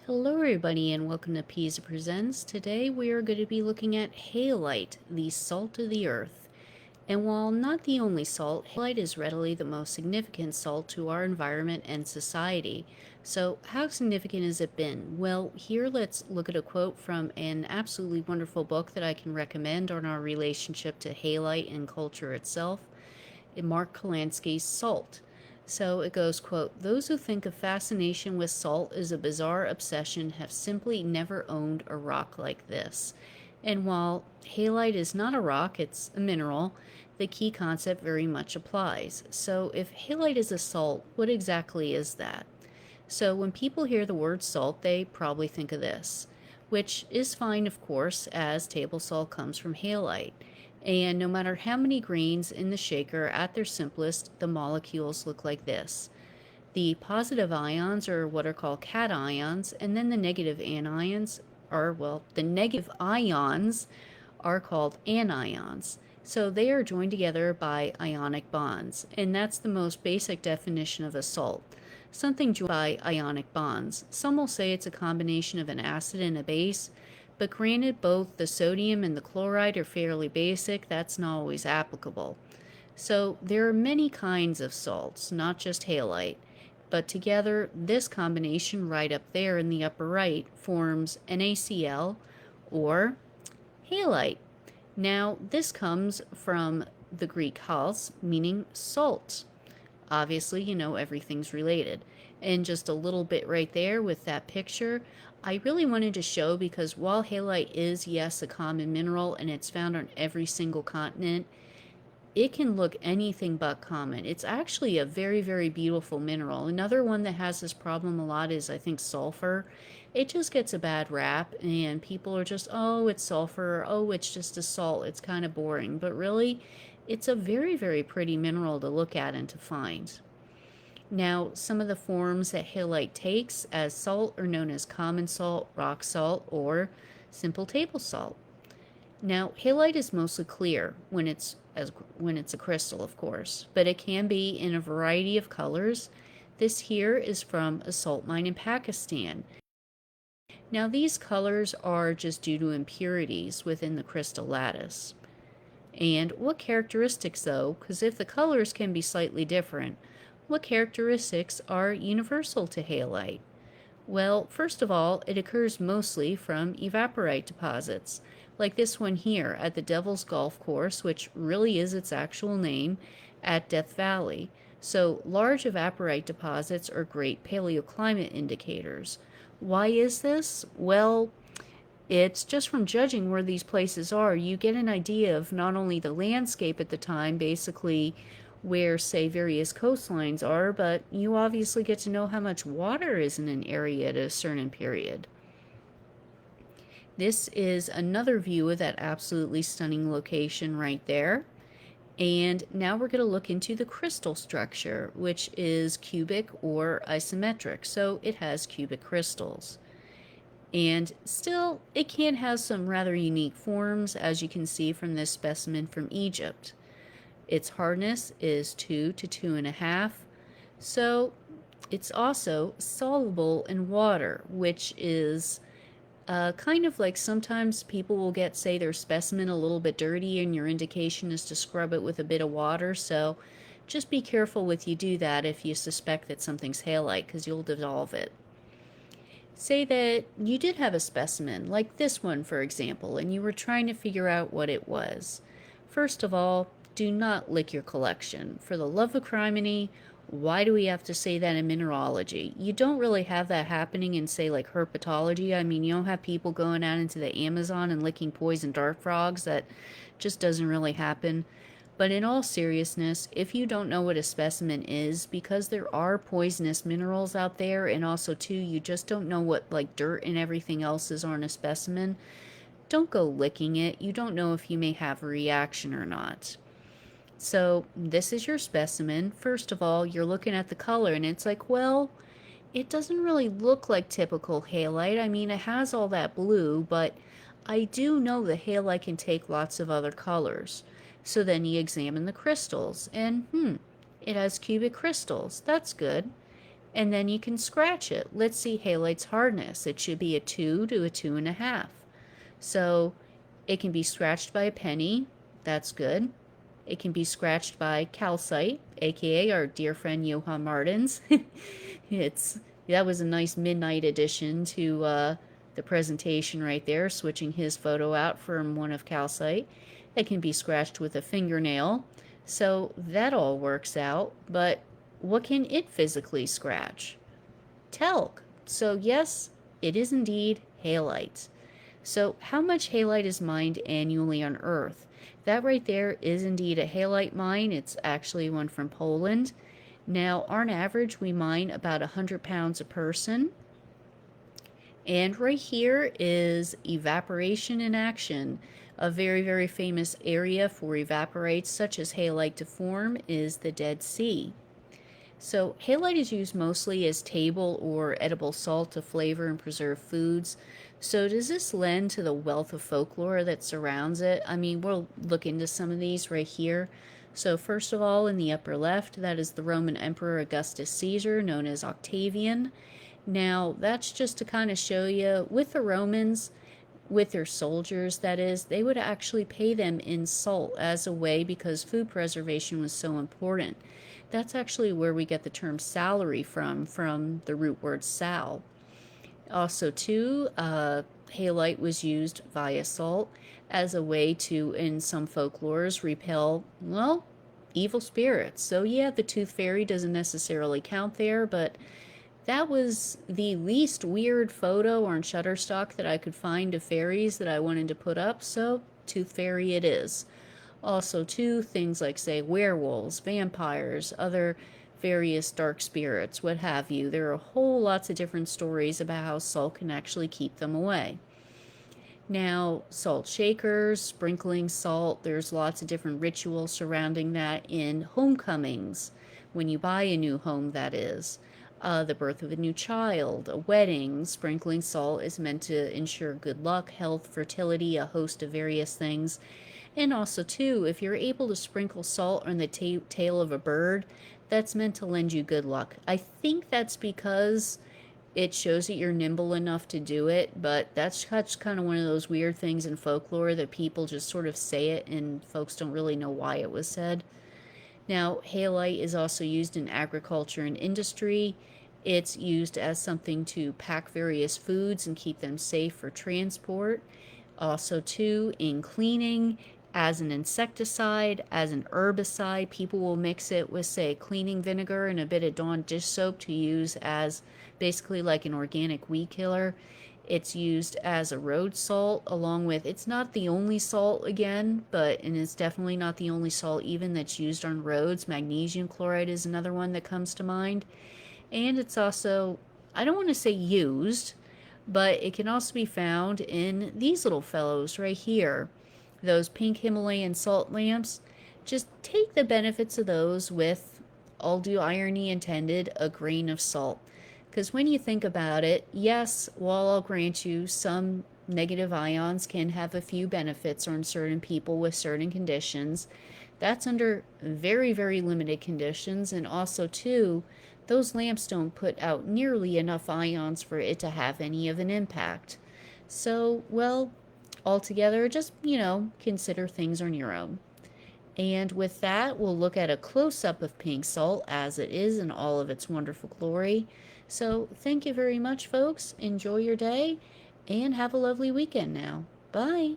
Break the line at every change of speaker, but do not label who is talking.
Hello everybody and welcome to Pisa Presents. Today we are going to be looking at halite, the salt of the earth. And while not the only salt, halite is readily the most significant salt to our environment and society. So how significant has it been? Well, here let's look at a quote from an absolutely wonderful book that I can recommend on our relationship to halite and culture itself. Mark Kalansky's Salt. So it goes, quote, "Those who think of fascination with salt as a bizarre obsession have simply never owned a rock like this." And while halite is not a rock, it's a mineral, the key concept very much applies. So if halite is a salt, what exactly is that? So when people hear the word salt, they probably think of this, which is fine, of course, as table salt comes from halite. And no matter how many grains in the shaker, at their simplest, the molecules look like this. The positive ions are what are called cations, and then the negative anions the negative ions are called anions. So they are joined together by ionic bonds, and that's the most basic definition of a salt. Something joined by ionic bonds. Some will say it's a combination of an acid and a base, but granted both the sodium and the chloride are fairly basic, that's not always applicable. So there are many kinds of salts, not just halite, but together this combination right up there in the upper right forms NaCl or halite. Now this comes from the Greek halos, meaning salt. Obviously, everything's related. And just a little bit right there with that picture, I really wanted to show because while halite is, yes, a common mineral and it's found on every single continent, it can look anything but common. It's actually a very, very beautiful mineral. Another one that has this problem a lot is, I think, sulfur. It just gets a bad rap, and people are just, oh, it's sulfur, oh, it's just a salt, it's kind of boring. But really, it's a very, very pretty mineral to look at and to find. Now, some of the forms that halite takes as salt are known as common salt, rock salt, or simple table salt. Now, halite is mostly clear when it's a crystal, of course, but it can be in a variety of colors. This here is from a salt mine in Pakistan. Now, these colors are just due to impurities within the crystal lattice. And what characteristics, though, because if the colors can be slightly different, what characteristics are universal to halite? Well, first of all, it occurs mostly from evaporite deposits, like this one here at the Devil's Golf Course, which really is its actual name, at Death Valley. So large evaporite deposits are great paleoclimate indicators. Why is this? Well, it's just from judging where these places are, you get an idea of not only the landscape at the time, basically where, say, various coastlines are, but you obviously get to know how much water is in an area at a certain period. This is another view of that absolutely stunning location right there. And now we're going to look into the crystal structure, which is cubic or isometric, so it has cubic crystals. And still, it can have some rather unique forms, as you can see from this specimen from Egypt. Its hardness is 2 to 2.5, so it's also soluble in water, which is kind of like sometimes people will get, say, their specimen a little bit dirty and your indication is to scrub it with a bit of water, so just be careful with you do that if you suspect that something's halite, because you'll dissolve it. Say that you did have a specimen, like this one for example, and you were trying to figure out what it was. First of all, do not lick your collection. For the love of criminy, why do we have to say that in mineralogy? You don't really have that happening in, say, like herpetology. I mean, you don't have people going out into the Amazon and licking poison dart frogs. That just doesn't really happen. But in all seriousness, if you don't know what a specimen is, because there are poisonous minerals out there, and also too, you just don't know what like dirt and everything else is on a specimen, don't go licking it. You don't know if you may have a reaction or not. So this is your specimen. First of all, you're looking at the color and it's like, well, it doesn't really look like typical halite. I mean, it has all that blue, but I do know the halite can take lots of other colors. So then you examine the crystals and it has cubic crystals. That's good. and then you can scratch it. Let's see halite's hardness. It should be a 2 to a 2.5. So it can be scratched by a penny. That's good. It can be scratched by calcite, aka our dear friend Johann Martens. That was a nice midnight addition to the presentation right there, switching his photo out from one of calcite. It can be scratched with a fingernail. So that all works out, but what can it physically scratch? Talc. So yes, it is indeed halite. So how much halite is mined annually on Earth? That right there is indeed a halite mine. It's actually one from Poland. Now, on average, we mine about 100 pounds a person. And right here is evaporation in action. A very, very famous area for evaporites such as halite to form is the Dead Sea. So halite is used mostly as table or edible salt to flavor and preserve foods. So does this lend to the wealth of folklore that surrounds it? I mean, we'll look into some of these right here. So first of all, in the upper left, that is the Roman Emperor Augustus Caesar, known as Octavian. Now, that's just to kind of show you, with the Romans, with their soldiers, that is, they would actually pay them in salt as a way because food preservation was so important. That's actually where we get the term salary from the root word sal. Also, too, halite was used via salt as a way to, in some folklores, repel, well, evil spirits. So, yeah, the tooth fairy doesn't necessarily count there, but that was the least weird photo on Shutterstock that I could find of fairies that I wanted to put up, so tooth fairy it is. Also, too, things like, say, werewolves, vampires, other various dark spirits, what have you. There are whole lots of different stories about how salt can actually keep them away. Now, salt shakers, sprinkling salt, there's lots of different rituals surrounding that in homecomings, when you buy a new home, that is. The birth of a new child, a wedding, sprinkling salt is meant to ensure good luck, health, fertility, a host of various things. And also, too, if you're able to sprinkle salt on the tail of a bird, that's meant to lend you good luck. I think that's because it shows that you're nimble enough to do it, but that's kind of one of those weird things in folklore that people just sort of say it and folks don't really know why it was said. Now, halite is also used in agriculture and industry. It's used as something to pack various foods and keep them safe for transport. Also, too, in cleaning, as an insecticide, as an herbicide. People will mix it with, say, cleaning vinegar and a bit of Dawn dish soap to use as basically like an organic weed killer. It's used as a road salt, along with, it's not the only salt again, and it's definitely not the only salt even that's used on roads. Magnesium chloride is another one that comes to mind. And it's also, I don't want to say used, but it can also be found in these little fellows right here. Those pink Himalayan salt lamps. Just take the benefits of those with, all due irony intended, a grain of salt. Because when you think about it, yes, while I'll grant you some negative ions can have a few benefits on certain people with certain conditions, that's under very, very limited conditions. And also, too, those lamps don't put out nearly enough ions for it to have any of an impact. So, well, altogether, just, consider things on your own. And with that, we'll look at a close-up of pink salt as it is in all of its wonderful glory. So thank you very much, folks. Enjoy your day and have a lovely weekend now. Bye.